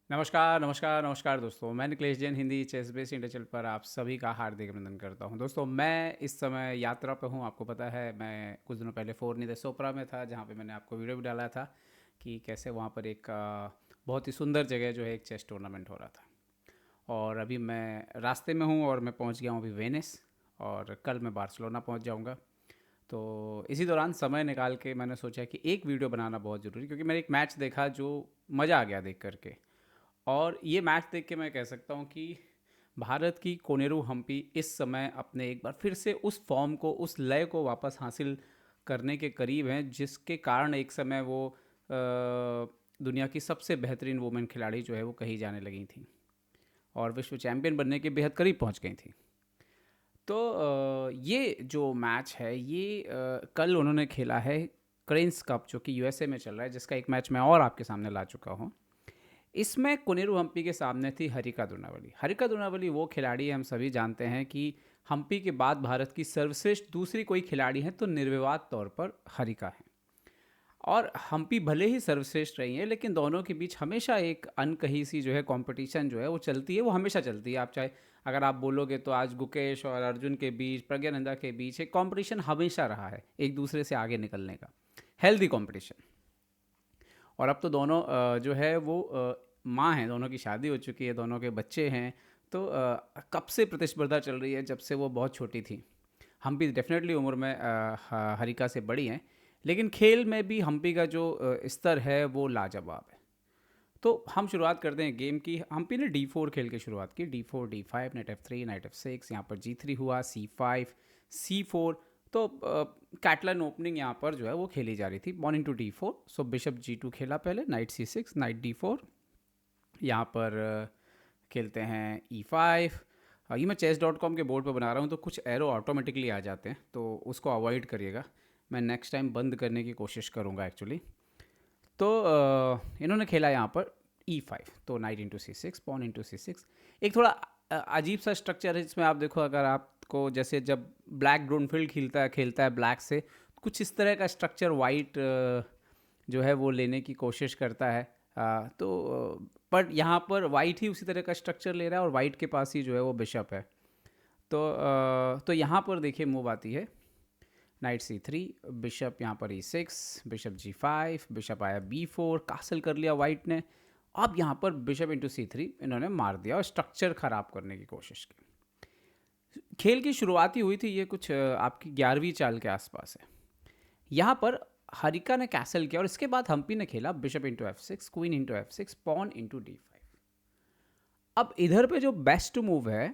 नमस्कार, नमस्कार, नमस्कार दोस्तों। मैं Nikhilesh Jain Hindi ChessBase India channel पर आप सभी का हार्दिक अभिनंदन करता हूं। दोस्तों मैं इस समय यात्रा पे हूं। आपको पता है मैं कुछ दिनों पहले फोर्नी द सोपरा में था, जहां पे मैंने आपको वीडियो भी डाला था कि कैसे वहां पर एक बहुत ही सुंदर जगह जो है एक चेस टूर्नामेंट हो रहा था। और अभी मैं रास्ते में हूँ और मैं पहुँच गया हूँ अभी वेनिस, और कल मैं बार्सिलोना पहुँच जाऊँगा। तो इसी दौरान समय निकाल के मैंने सोचा कि एक वीडियो बनाना बहुत ज़रूरी, क्योंकि मैंने एक मैच देखा जो मज़ा आ गया देख करके। और ये मैच देख के मैं कह सकता हूँ कि भारत की कोनेरू हम्पी इस समय अपने एक बार फिर से उस फॉर्म को, उस लय को वापस हासिल करने के करीब हैं, जिसके कारण एक समय वो दुनिया की सबसे बेहतरीन वुमेन खिलाड़ी जो है वो कही जाने लगी थी और विश्व चैंपियन बनने के बेहद करीब पहुंच गई थी। तो ये जो मैच है ये कल उन्होंने खेला है क्रेन्स कप, जो कि यूएसए में चल रहा है, जिसका एक मैच मैं और आपके सामने ला चुका हूँ। इसमें कोनेरू हम्पी के सामने थी हरिका द्रोणावली। हरिका द्रोणावली वो खिलाड़ी है, हम सभी जानते हैं कि हम्पी के बाद भारत की सर्वश्रेष्ठ दूसरी कोई खिलाड़ी है तो निर्विवाद तौर पर हरिका है। और हम्पी भले ही सर्वश्रेष्ठ रही है, लेकिन दोनों के बीच हमेशा एक अनकही सी जो है कंपटीशन जो है वो चलती है, वो हमेशा चलती है। आप चाहे अगर आप बोलोगे तो आज गुकेश और अर्जुन के बीच, प्रज्ञानंदा के बीच एक कंपटीशन हमेशा रहा है, एक दूसरे से आगे निकलने का हेल्दी कंपटीशन। और अब तो दोनों जो है वो माँ हैं, दोनों की शादी हो चुकी है, दोनों के बच्चे हैं। तो कब से प्रतिस्पर्धा चल रही है? जब से वो बहुत छोटी थी। हम्पी डेफिनेटली उम्र में हरिका से बड़ी हैं, लेकिन खेल में भी हम्पी का जो स्तर है वो लाजवाब है। तो हम शुरुआत करते हैं गेम की। हम्पी ने D4 खेल के शुरुआत की, D4 D5, night F3, night F6, यहाँ पर G3 हुआ, C5 C4। तो कैटलन ओपनिंग यहाँ पर जो है वो खेली जा रही थी, पॉन इंटू D4। सो बिशप G2 खेला पहले, नाइट C6, नाइट D4। यहाँ पर खेलते हैं E5। ये मैं chess.com के बोर्ड पर बना रहा हूँ तो कुछ एरो ऑटोमेटिकली आ जाते हैं, तो उसको अवॉइड करिएगा। मैं नेक्स्ट टाइम बंद करने की कोशिश करूँगा एक्चुअली। तो इन्होंने खेला यहाँ पर E5, तो night into C6, pawn into C6। एक थोड़ा अजीब सा स्ट्रक्चर है, जिसमें आप देखो, अगर आपको जैसे जब ब्लैक ग्रोनफील्ड खेलता है ब्लैक से, कुछ इस तरह का स्ट्रक्चर वाइट जो है वो लेने की कोशिश करता है। पर यहाँ पर वाइट ही उसी तरह का स्ट्रक्चर ले रहा है और वाइट के पास ही जो है वो बिशप है। तो यहाँ पर देखिए मूव आती है नाइट C3, बिशप यहाँ पर E6, बिशप G5, बिशप आया B4, कासल कर लिया वाइट ने। अब यहाँ पर बिशप इंटू C3 इन्होंने मार दिया और स्ट्रक्चर खराब करने की कोशिश की। खेल की शुरुआती हुई थी ये कुछ आपकी 11वीं चाल के आसपास है। यहाँ पर हरिका ने कैसल किया और इसके बाद हम्पी ने खेला bishop into F6, queen into F6, pawn into D5। अब इधर पे जो बेस्ट मूव है,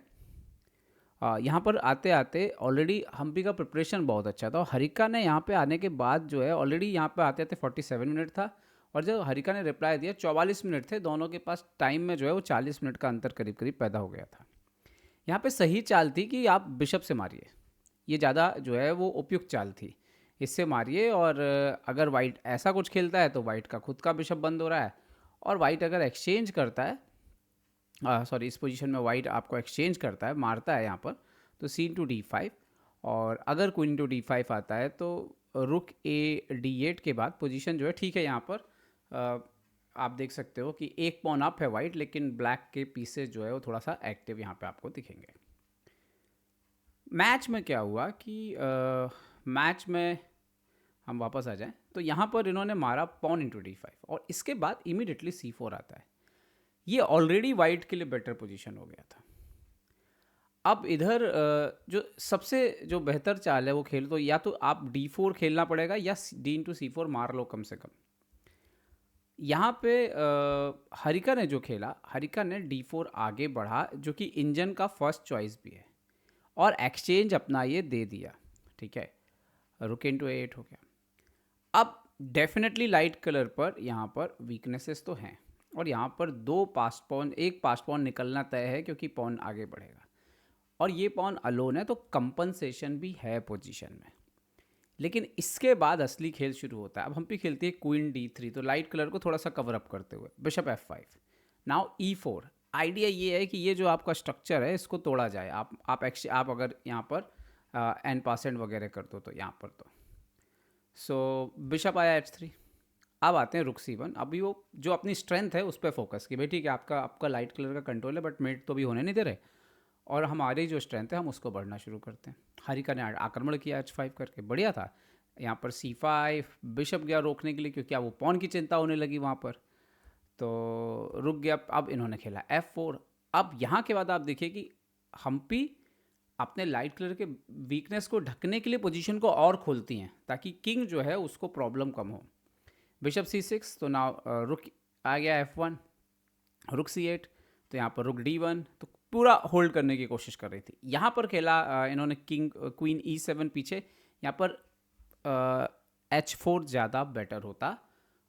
यहाँ पर आते आते ऑलरेडी हम्पी का प्रिपरेशन बहुत अच्छा था, और हरिका ने यहाँ पे आने के बाद जो है ऑलरेडी यहाँ पे आते आते 47 मिनट था, और जब हरिका ने रिप्लाई दिया 44 मिनट थे दोनों के पास। टाइम में जो है वो 40 मिनट का अंतर करीब करीब पैदा हो गया था। यहाँ पे सही चाल थी कि आप बिशप से मारिए, ये ज़्यादा जो है वो उपयुक्त चाल थी, इससे मारिए। और अगर वाइट ऐसा कुछ खेलता है तो वाइट का खुद का बिशप बंद हो रहा है, और वाइट अगर एक्सचेंज करता है, सॉरी, इस पोजीशन में वाइट आपको एक्सचेंज करता है, मारता है यहाँ पर, तो C into D5। और अगर क्वीन इंटू D5 आता है तो रुक A D8 के बाद पोजीशन जो है ठीक है। यहाँ पर आप देख सकते हो कि एक पॉन अप है वाइट, लेकिन ब्लैक के पीसेज जो है वो थोड़ा सा एक्टिव यहाँ पे आपको दिखेंगे। मैच में क्या हुआ कि मैच में हम वापस आ जाएं तो यहाँ पर इन्होंने मारा पॉन इंटू D5, और इसके बाद इमीडिएटली C4 आता है। ये ऑलरेडी वाइट के लिए बेटर पोजीशन हो गया था। अब इधर जो सबसे जो बेहतर चाल है वो खेल, तो या तो आप D4 खेलना पड़ेगा या D into C4 मार लो कम से कम। यहाँ पे हरिका ने जो खेला, हरिका ने D4 आगे बढ़ा, जो कि इंजन का फर्स्ट चॉइस भी है, और एक्सचेंज अपना ये दे दिया। ठीक है, रुक इंटू A8 हो गया। अब डेफिनेटली लाइट कलर पर यहाँ पर वीकनेसेस तो हैं, और यहाँ पर एक पास पॉन निकलना तय है, क्योंकि पॉन आगे बढ़ेगा और ये पॉन अलोन है, तो कंपनसेशन भी है पोजीशन में। लेकिन इसके बाद असली खेल शुरू होता है। अब हम भी खेलती है क्वीन D3, तो लाइट कलर को थोड़ा सा कवर अप करते हुए bishop F5, now E4। Idea ये है कि ये जो आपका स्ट्रक्चर है इसको तोड़ा जाए। आप अगर यहाँ पर एन पासेंट वगैरह कर दो तो यहाँ पर तो, सो बिशप आया H3। अब आते हैं रुक C1। अभी वो जो अपनी स्ट्रेंथ है उस पर फोकस की भाई, ठीक है आपका आपका लाइट कलर का कंट्रोल है बट मेट तो भी होने नहीं दे रहे, और हमारी जो स्ट्रेंथ है हम उसको बढ़ना शुरू करते हैं। हरिका ने आक्रमण किया H5 करके, बढ़िया था। यहाँ पर C5, बिशप गया रोकने के लिए क्योंकि अब वो पॉन की चिंता होने लगी वहाँ पर, तो रुक गया। अब इन्होंने खेला F4। अब यहाँ के बाद आप देखिए कि हम्पी अपने लाइट कलर के वीकनेस को ढकने के लिए पोजीशन को और खोलती हैं ताकि किंग जो है उसको प्रॉब्लम कम हो। बिशप C6, तो नाउ रुक आ गया F1, रुक C8, तो यहाँ पर रुक D1, तो पूरा होल्ड करने की कोशिश कर रही थी। यहाँ पर खेला इन्होंने किंग क्वीन E7 पीछे, यहाँ पर H4 ज़्यादा बेटर होता,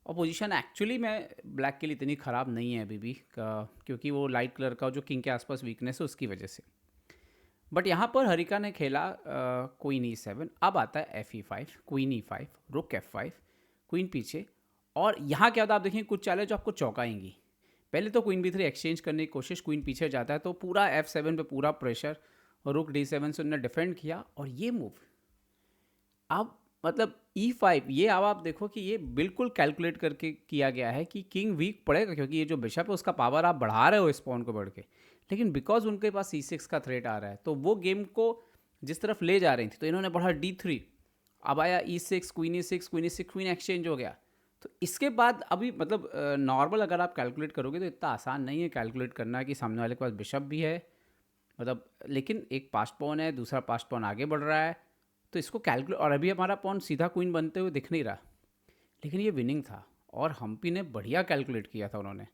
और पोजीशन एक्चुअली में ब्लैक के लिए इतनी ख़राब नहीं है अभी भी क्योंकि वो लाइट कलर का जो किंग के आसपास वीकनेस है उसकी वजह से। बट यहाँ पर हरिका ने खेला क्वीन E7। अब आता है FE5, क्वीन E5, रुक F5, क्वीन पीछे, और यहाँ क्या होता है आप देखिए कुछ चालें जो आपको चौंकाएंगी। पहले तो क्वीन B3 एक्सचेंज करने की कोशिश, क्वीन पीछे जाता है तो पूरा F7 पे पूरा प्रेशर, और रुक D7 से उन्होंने डिफेंड किया, और ये मूव अब मतलब E5, ये अब आप देखो कि ये बिल्कुल कैलकुलेट करके किया गया है कि किंग वीक पड़ेगा क्योंकि ये जो बिशप है उसका पावर आप बढ़ा रहे हो इस पॉन को बढ़ के, लेकिन बिकॉज उनके पास C6 का थ्रेट आ रहा है तो वो गेम को जिस तरफ ले जा रही थी, तो इन्होंने बढ़ा D3, अब आया E6, queen E6, queen E6, queen exchange हो गया। तो इसके बाद अभी मतलब नॉर्मल अगर आप कैलकुलेट करोगे तो इतना आसान नहीं है कैलकुलेट करना कि सामने वाले के पास बिशप भी है, मतलब लेकिन एक पास्ट पॉन है, दूसरा पास्ट पॉन आगे बढ़ रहा है, तो इसको कैलकुलेट, और अभी हमारा पॉन सीधा क्वीन बनते हुए दिख नहीं रहा, लेकिन ये विनिंग था। और हम्पी ने बढ़िया कैलकुलेट किया था, उन्होंने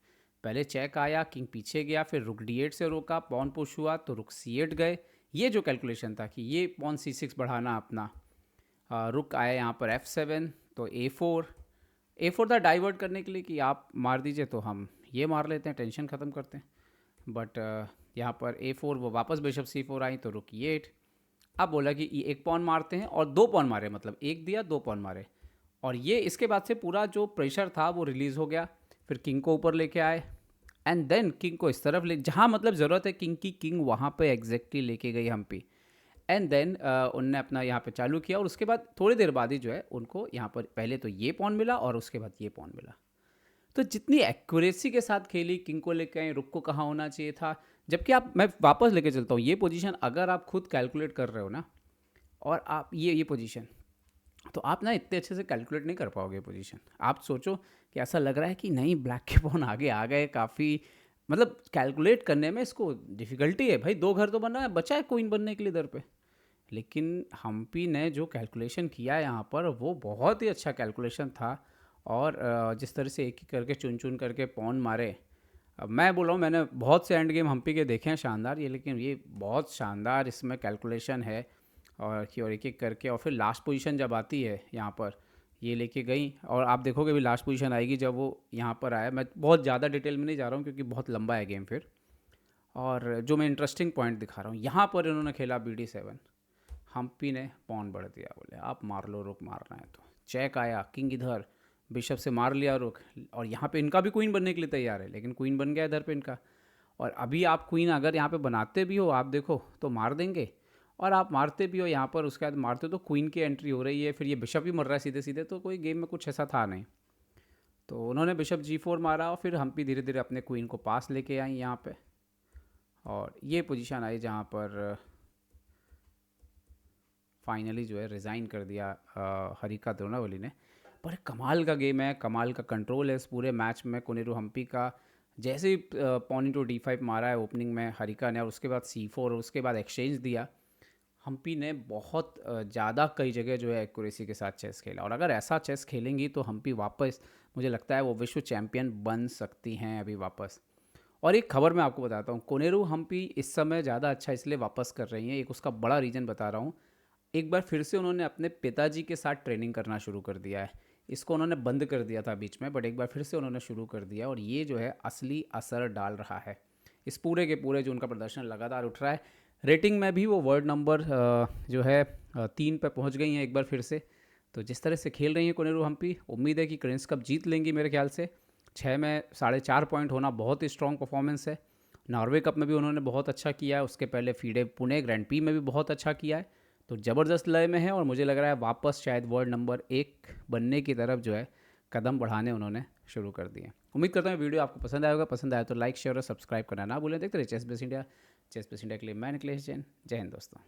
पहले चेक आया, किंग पीछे गया, फिर रुक D8 से रोका, पॉन पुश हुआ तो रुक C8 गए। ये जो कैलकुलेशन था कि ये पॉन C6 बढ़ाना अपना, रुक आया यहाँ पर F7, तो A4 था डाइवर्ट करने के लिए कि आप मार दीजिए तो हम ये मार लेते हैं, टेंशन ख़त्म करते हैं। बट यहाँ पर A4, वो वापस बिशप C4 आई तो रुक E8। अब बोला कि एक पॉन मारते हैं, और दो पॉन मारे, मतलब एक दिया दो पॉन मारे, और ये इसके बाद से पूरा जो प्रेशर था वो रिलीज़ हो गया। फिर किंग को ऊपर लेके आए, एंड देन किंग को इस तरफ ले जहाँ मतलब ज़रूरत है किंग की, किंग वहाँ पे एग्जैक्टली लेके गई हम्पी। एंड देन उनने अपना यहाँ पे चालू किया, और उसके बाद थोड़ी देर बाद ही जो है उनको यहाँ पर पहले तो ये पॉन मिला और उसके बाद ये पॉन मिला। तो जितनी एक्यूरेसी के साथ खेली, किंग को लेके आए, रुक को कहाँ होना चाहिए था, जबकि आप, मैं वापस लेके चलता हूँ ये पोजीशन, अगर आप खुद कैलकुलेट कर रहे हो ना, और आप ये पोजीशन, तो आप ना इतने अच्छे से कैलकुलेट नहीं कर पाओगे पोजीशन। आप सोचो कि ऐसा लग रहा है कि नहीं ब्लैक के पॉन आगे आ गए काफ़ी, मतलब कैलकुलेट करने में इसको डिफ़िकल्टी है भाई, दो घर तो बना है, बचा है क्वीन बनने के लिए इधर पे, लेकिन हम्पी ने जो कैलकुलेशन किया यहाँ पर वो बहुत ही अच्छा कैलकुलेशन था। और जिस तरह से एक एक करके चुन चुन करके पॉन मारे, अब मैं बोल रहा हूँ मैंने बहुत से एंड गेम हम्पी के देखे हैं शानदार, ये लेकिन ये बहुत शानदार इसमें कैलकुलेशन है, और एक एक करके, और फिर लास्ट पोजीशन जब आती है यहाँ पर ये लेके गई, और आप देखोगे भी लास्ट पोजीशन आएगी जब वो यहाँ पर आया। मैं बहुत ज़्यादा डिटेल में नहीं जा रहा हूँ क्योंकि बहुत लंबा है गेम फिर, और जो मैं इंटरेस्टिंग पॉइंट दिखा रहा हूँ, यहाँ पर इन्होंने खेला BD7, हम्पी ने पॉन बढ़ दिया, बोले आप मार लो, रुक मारना है तो। चेक आया, किंग इधर, बिशप से मार लिया रुक, और यहाँ पे इनका भी क्वीन बनने के लिए तैयार है, लेकिन क्वीन बन गया इधर पे इनका। और अभी आप क्वीन अगर यहाँ पे बनाते भी हो, आप देखो तो मार देंगे, और आप मारते भी हो यहाँ पर, उसके बाद मारते हो तो क्वीन की एंट्री हो रही है, फिर ये बिशप भी मर रहा है सीधे सीधे, तो कोई गेम में कुछ ऐसा था नहीं। तो उन्होंने बिशप G4 मारा, और फिर हम्पी धीरे धीरे अपने क्वीन को पास लेके आई यहाँ पे, और ये पोजीशन आई जहाँ पर फाइनली जो है रिज़ाइन कर दिया हरिका द्रोणावली ने। पर कमाल का गेम है, कमाल का कंट्रोल है इस पूरे मैच में कोनेरू हम्पी का। जैसे ही पॉन इंटू D5 मारा है ओपनिंग में हरिका ने, और उसके बाद C4, और उसके बाद एक्सचेंज दिया, हम्पी ने बहुत ज़्यादा कई जगह जो है एक्यूरेसी के साथ चेस खेला। और अगर ऐसा चेस खेलेंगी तो हम्पी वापस, मुझे लगता है वो विश्व चैम्पियन बन सकती हैं अभी वापस। और एक खबर मैं आपको बताता हूँ, कोनेरू हम्पी इस समय ज़्यादा अच्छा इसलिए वापस कर रही हैं, एक उसका बड़ा रीज़न बता रहा हूँ। एक बार फिर से उन्होंने अपने पिताजी के साथ ट्रेनिंग करना शुरू कर दिया है। इसको उन्होंने बंद कर दिया था बीच में, बट एक बार फिर से उन्होंने शुरू कर दिया, और ये जो है असली असर डाल रहा है। इस पूरे के पूरे जो उनका प्रदर्शन लगातार उठ रहा है, रेटिंग में भी वो वर्ल्ड नंबर जो है 3 पे पहुंच गई हैं एक बार फिर से। तो जिस तरह से खेल रही हैं कोनेरू हम्पी, उम्मीद है कि क्वींस कप जीत लेंगी मेरे ख्याल से। 6 में 4.5 पॉइंट होना बहुत ही स्ट्रॉन्ग परफॉर्मेंस है। नॉर्वे कप में भी उन्होंने बहुत अच्छा किया है, उसके पहले फीडे पुणे ग्रैंड पी में भी बहुत अच्छा किया है। तो ज़बरदस्त लय में है, और मुझे लग रहा है वापस शायद वर्ल्ड नंबर 1 बनने की तरफ जो है कदम बढ़ाने उन्होंने शुरू कर दिए। उम्मीद करता हूँ वीडियो आपको पसंद आएगा। पसंद आया तो लाइक शेयर और सब्सक्राइब करना ना भूलें। देखते रहिए ChessBase India. ChessBase India के लिए मैं निकलेश जैन। जय हिंद दोस्तों।